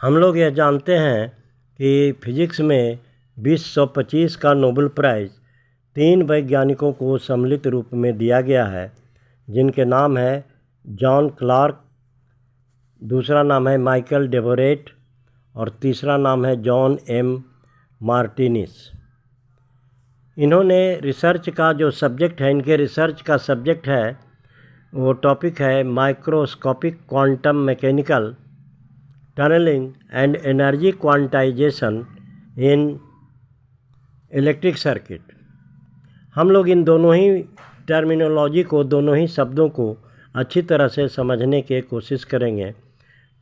हम लोग यह जानते हैं कि फिजिक्स में 2025 का नोबेल प्राइज़ 3 वैज्ञानिकों को सम्मिलित रूप में दिया गया है, जिनके नाम है जॉन क्लार्क, दूसरा नाम है माइकल डेवोरेट और तीसरा नाम है जॉन एम मार्टिनिस। इन्होंने रिसर्च का जो सब्जेक्ट है, इनके रिसर्च का सब्जेक्ट है, वो टॉपिक है microscopic quantum mechanical tunneling and energy quantization in electric circuit. हम लोग इन दोनों ही टर्मिनोलॉजी को, दोनों ही शब्दों को अच्छी तरह से समझने की कोशिश करेंगे।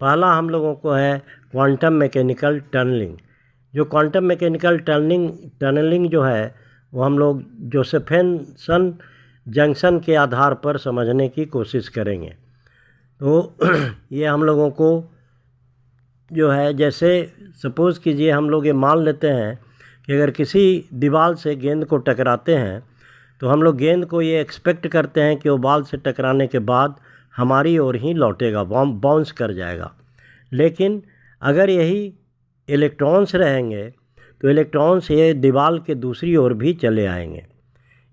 पहला हम लोगों को है क्वांटम मैकेनिकल टनलिंग। जो क्वांटम मैकेनिकल टनलिंग जो है वो हम लोग जोसेफसन जंक्शन के आधार पर समझने की कोशिश करेंगे। तो ये हम लोगों को जो है, जैसे सपोज़ कीजिए हम लोग ये मान लेते हैं कि अगर किसी दीवार से गेंद को टकराते हैं तो हम लोग गेंद को ये एक्सपेक्ट करते हैं कि वो बॉल से टकराने के बाद हमारी ओर ही लौटेगा, बाउंस कर जाएगा। लेकिन अगर यही इलेक्ट्रॉन्स रहेंगे तो इलेक्ट्रॉन्स ये दीवार के दूसरी ओर भी चले आएंगे।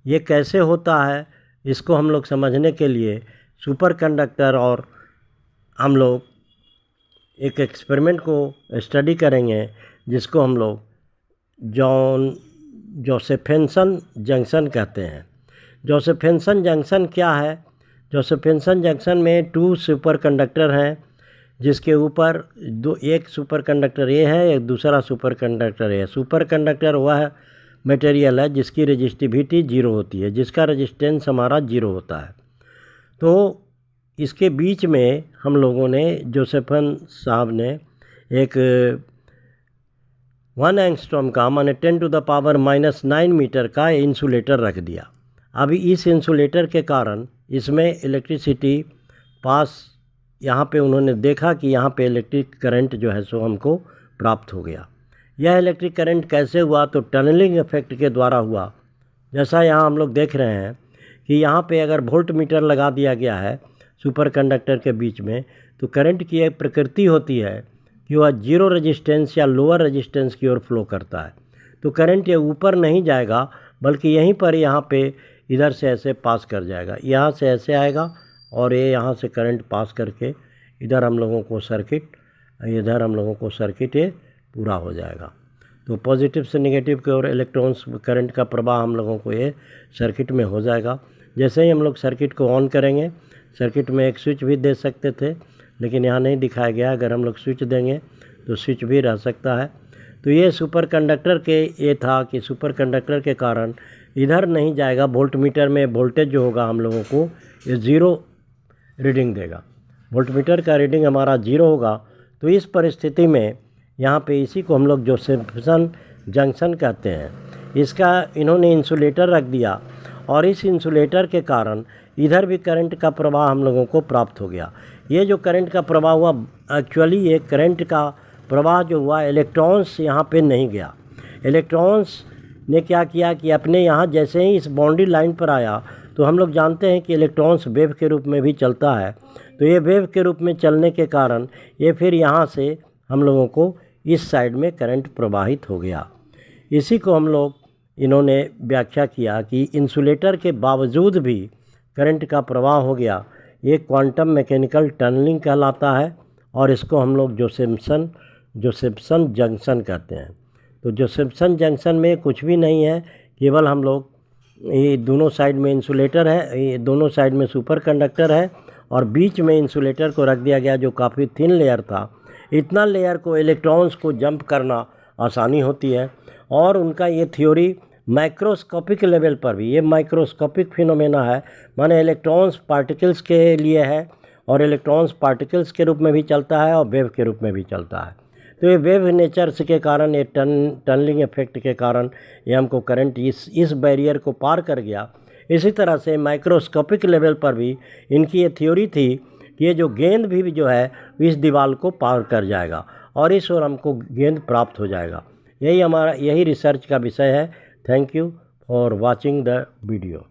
ये कैसे होता है, इसको हम लोग समझने के लिए सुपर कंडक्टर और हम लोग एक एक्सपेरिमेंट को स्टडी करेंगे, जिसको हम लोग जोसेफसन जंक्शन कहते हैं। जोसेफसन जंक्शन क्या है? जोसेफसन जंक्शन में 2 सुपर कंडक्टर हैं, जिसके ऊपर एक सुपर कंडक्टर ये है, एक दूसरा सुपर कंडक्टर है। सुपर कंडक्टर वह मटेरियल है जिसकी रेजिस्टिविटी 0 होती है, जिसका रेजिस्टेंस हमारा 0 होता है। तो इसके बीच में हम लोगों ने, जोसेफसन साहब ने एक 1 एंगस्ट्रॉम का माने 10⁻⁻⁹ मीटर का इंसुलेटर रख दिया। अभी इस इंसुलेटर के कारण इसमें इलेक्ट्रिसिटी पास, यहाँ पे उन्होंने देखा कि यहाँ पे इलेक्ट्रिक करंट जो है सो हमको प्राप्त हो गया। यह इलेक्ट्रिक करंट कैसे हुआ? तो टनलिंग इफेक्ट के द्वारा हुआ। जैसा यहाँ हम लोग देख रहे हैं कि यहाँ पे अगर वोल्ट मीटर लगा दिया गया है सुपर कंडक्टर के बीच में, तो करंट की एक प्रकृति होती है कि वह 0 रेजिस्टेंस या लोअर रेजिस्टेंस की ओर फ्लो करता है। तो करंट ये ऊपर नहीं जाएगा, बल्कि यहीं पर यहाँ पे इधर से ऐसे पास कर जाएगा, यहाँ से ऐसे आएगा और ये यहाँ से करंट पास करके इधर हम लोगों को सर्किट ये पूरा हो जाएगा। तो पॉजिटिव से नेगेटिव की ओर इलेक्ट्रॉन्स करंट का प्रवाह हम लोगों को ये सर्किट में हो जाएगा। जैसे ही हम लोग सर्किट को ऑन करेंगे, सर्किट में एक स्विच भी दे सकते थे, लेकिन यहाँ नहीं दिखाया गया। अगर हम लोग स्विच देंगे तो स्विच भी रह सकता है। तो ये सुपर कंडक्टर के ये था कि सुपर कंडक्टर के कारण इधर नहीं जाएगा, वोल्ट मीटर में वोल्टेज जो होगा हम लोगों को ये 0 रीडिंग देगा। वोल्ट मीटर का रीडिंग हमारा 0 होगा। तो इस परिस्थिति में यहाँ पे इसी को हम लोग जोसेफसन जंक्शन कहते हैं। इसका इन्होंने इंसुलेटर रख दिया और इस इंसुलेटर के कारण इधर भी करंट का प्रवाह हम लोगों को प्राप्त हो गया। ये जो करंट का प्रवाह हुआ, एक्चुअली ये करंट का प्रवाह जो हुआ, इलेक्ट्रॉन्स यहाँ पे नहीं गया। इलेक्ट्रॉन्स ने क्या किया कि अपने यहाँ जैसे ही इस बाउंड्री लाइन पर आया, तो हम लोग जानते हैं कि इलेक्ट्रॉन्स वेव के रूप में भी चलता है। तो ये वेव के रूप में चलने के कारण ये फिर यहाँ से हम लोगों को इस साइड में करंट प्रवाहित हो गया। इसी को हम लोग, इन्होंने व्याख्या किया कि इंसुलेटर के बावजूद भी करंट का प्रवाह हो गया। ये क्वांटम मैकेनिकल टनलिंग कहलाता है और इसको हम लोग जोसेफसन जंक्शन कहते हैं। तो जोसेफसन जंक्शन में कुछ भी नहीं है, केवल हम लोग ये दोनों साइड में इंसुलेटर है, ये दोनों साइड में सुपर कंडक्टर है और बीच में इंसुलेटर को रख दिया गया जो काफ़ी थिन लेयर था। इतना लेयर को इलेक्ट्रॉन्स को जंप करना आसानी होती है और उनका ये थ्योरी माइक्रोस्कोपिक लेवल पर भी, ये माइक्रोस्कोपिक फिनोमेना है, माने इलेक्ट्रॉन्स पार्टिकल्स के लिए है और इलेक्ट्रॉन्स पार्टिकल्स के रूप में भी चलता है और वेव के रूप में भी चलता है। तो ये वेव नेचर के कारण, ये टनलिंग इफेक्ट के कारण ये हमको करंट इस बैरियर को पार कर गया। इसी तरह से माइक्रोस्कोपिक लेवल पर भी इनकी ये थ्योरी थी कि ये जो गेंद भी जो है इस दीवार को पार कर जाएगा और इस ओर हमको गेंद प्राप्त हो जाएगा। यही रिसर्च का विषय है। Thank you for watching the video.